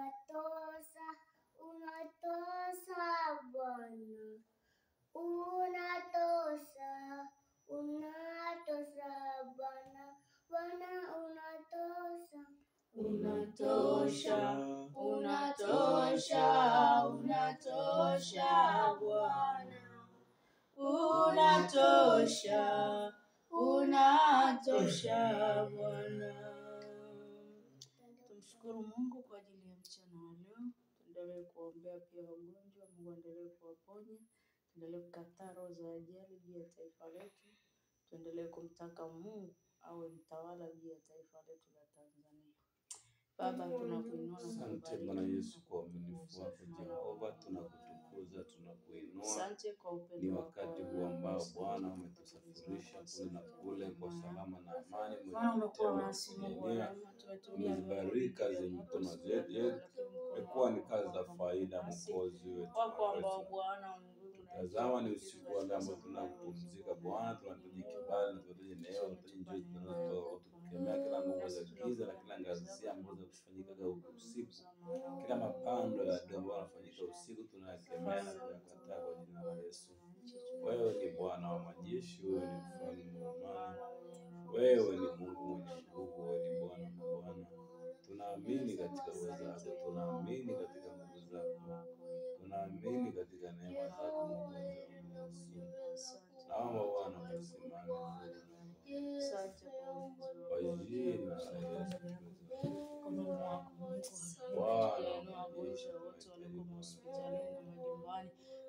unatosha, unatosha Bwana. Unatosha, unatosha Bwana. Bwana unatosha. Unatosha, unatosha, unatosha Bwana. Unatosha, unatosha Bwana. Tumshukuru Mungu kwa ajili ya mchana wa leo. Tuendelee kuombea pia wagonjwa, Mungu aendelee kuwaponya. Tuendelee kukataa roho za ajali juu ya taifa letu. Tuendelee kumtaka Mungu awe mtawala juu ya taifa letu la Tanzania. Baba, tunakuinua na kukubariki. Asante Bwana Yesu kwa uaminifu wako Jehova, tunakutukuza, tunakuinua. Asante kwa upendo ni wako. wakati huu ambao Bwana umetusafirisha kule na kule kwa salama na amani. Umezibariki kazi za mikono yetu, imekuwa ni kazi za faida. Mwokozi wetu, tazama ni usiku wa leo ambao tunapumzika Bwana, tunahitaji kibali, tunahitaji neema, tunahitaji njoo tukemea kila nguvu za giza na kila ngazia ambazo kufanyika usiku, kila mapando ya adui ambayo yanafanyika usiku tunayakemea na kuyakataa kwa jina la Yesu. Wewe ni Bwana wa majeshi, wewe ni mfalme wa amani, wewe ni Mungu mwenye nguvu, wewe ni Bwana wa Bwana. Tunaamini katika uwezo wako, tunaamini katika nguvu zako, tunaamini katika neema zako Mwokozi wa Yesu. Naomba Bwana usimame kwa jina la Yesu.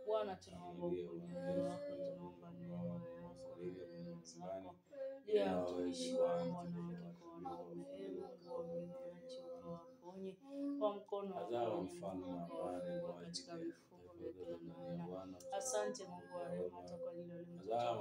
Bwana, tunaomba uponyaji wako, tunaomba neema yako, rehema zako. Ya mtumishi wako wanawake kwa wanaume, Mungu wa mbinguni ukawaponye kwa mkono wako katika vifungo vya kila namna. Asante Mungu wa rehema, hata kwa ajili ya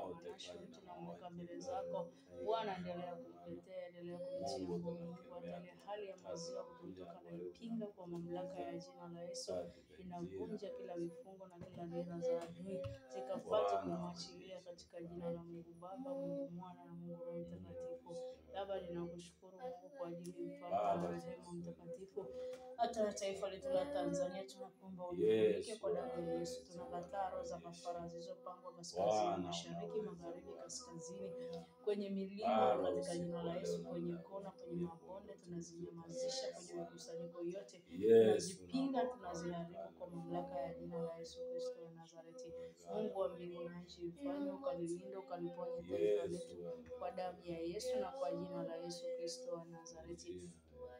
ulimwengu tunamweka mbele zako. Bwana, endelea kumtetea, endelea kumtia nguvu. Hata hali ya maziwa kutoka na ipinga kwa mamlaka ya jina la Yesu. Inavunja kila vifungo na kila nira za adui, zikafuate kumwachilia katika jina la Mungu Baba, Mungu Mwana na Mungu Roho Mtakatifu. Baba, ninakushukuru Mungu kwa ajili ya mfalme wa rehema mtakatifu. Hata taifa letu la Tanzania tunakuomba unifunike kwa damu ya Yesu. Tunakataa roho za mafara zilizopangwa kaskazini, mashariki, magharibi, kaskazini, kwenye milima katika jina la Yesu, kwenye kona, kwenye mabonde, tunazinyamazisha kwenye mikusanyiko yote. Tunazipinga, tunaziharibu kwa mamlaka ya jina la Yesu Kristo wa Nazareti. Mungu wa mbingu na nchi, mfalme, ukalilinde, ukaliponye taifa letu kwa damu ya Yesu na kwa jina la Yesu Kristo wa Nazareti.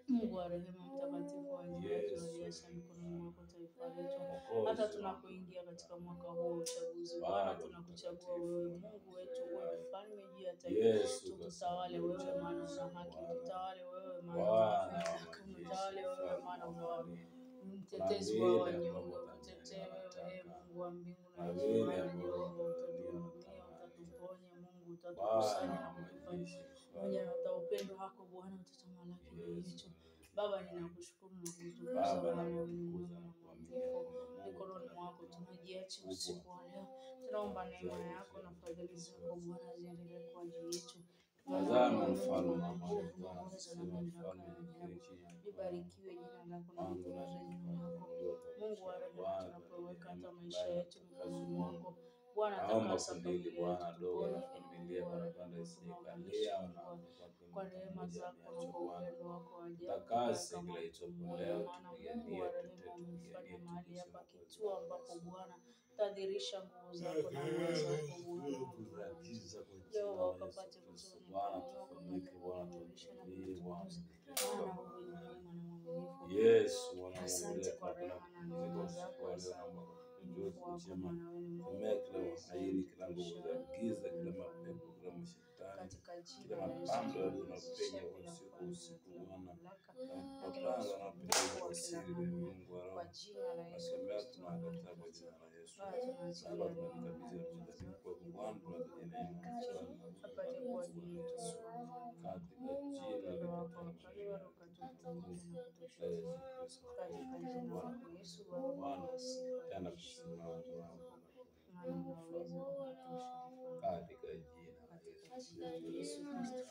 Mungu wa rehema mtakatifu wa ajili tunaliacha mikononi mwako taifa letu. Hata tunapoingia katika mwaka huu wa uchaguzi, Bwana, tunakuchagua wewe Mungu wetu uwe mfalme juu ya taifa. Tutawale wewe maana una haki, tutawale wewe maana una mamlaka, tutawale wewe maana una mtetezi wa wanyonge, utetee wewe Mungu wa mbingu na nchi. Jehova, utatuhurumia, utatuponya Mungu, utatukusanya na kutufanya moja na upendo wako Bwana utatamalaki ndani yetu. Baba, ninakushukuru na kukutukuza Bwana wewe ni mwema na mwaminifu. Mikononi mwako tunajiacha usiku wa leo. Tunaomba neema yako na fadhili zako Bwana ziendelee kwa ajili yetu. Tazama mfalme wa amani, libarikiwe jina lako na kutukuzwe jina lako. Mungu wa rehema, tunapoweka hata maisha yetu mikononi mwako Bwana, takasa familia yetu, familia barabara isikalia kwa rehema zako na kwa upendo wako wa ajabu. Takasa kila itopo leo, Mungu wa rehema, umefanya mahali hapa kituo ambapo Bwana tadhirisha nguvu zako na uwezo wako Bwana. Jehova, ukapate kutuona Bwana, tufunike Bwana, tulishe na kutukuza Bwana wewe ni mwema na mwaminifu. Yesu Bwana, asante kwa rehema na neema zako. kila nguvu za giza, kila mapepo, kila mashetani, kila mapando yanayopenya usiku Bwana, mapando yanayopenya kwa siri Mungu wa roho, nasemea tunakataa kwa jina la Yesu. Baba, tunakabidhi mshindani kwa Bwana, tunataja neema apate kwa ajili yetu katika jina la Yesu Bwana, tena kusimama katika jina la Yesu Kristo.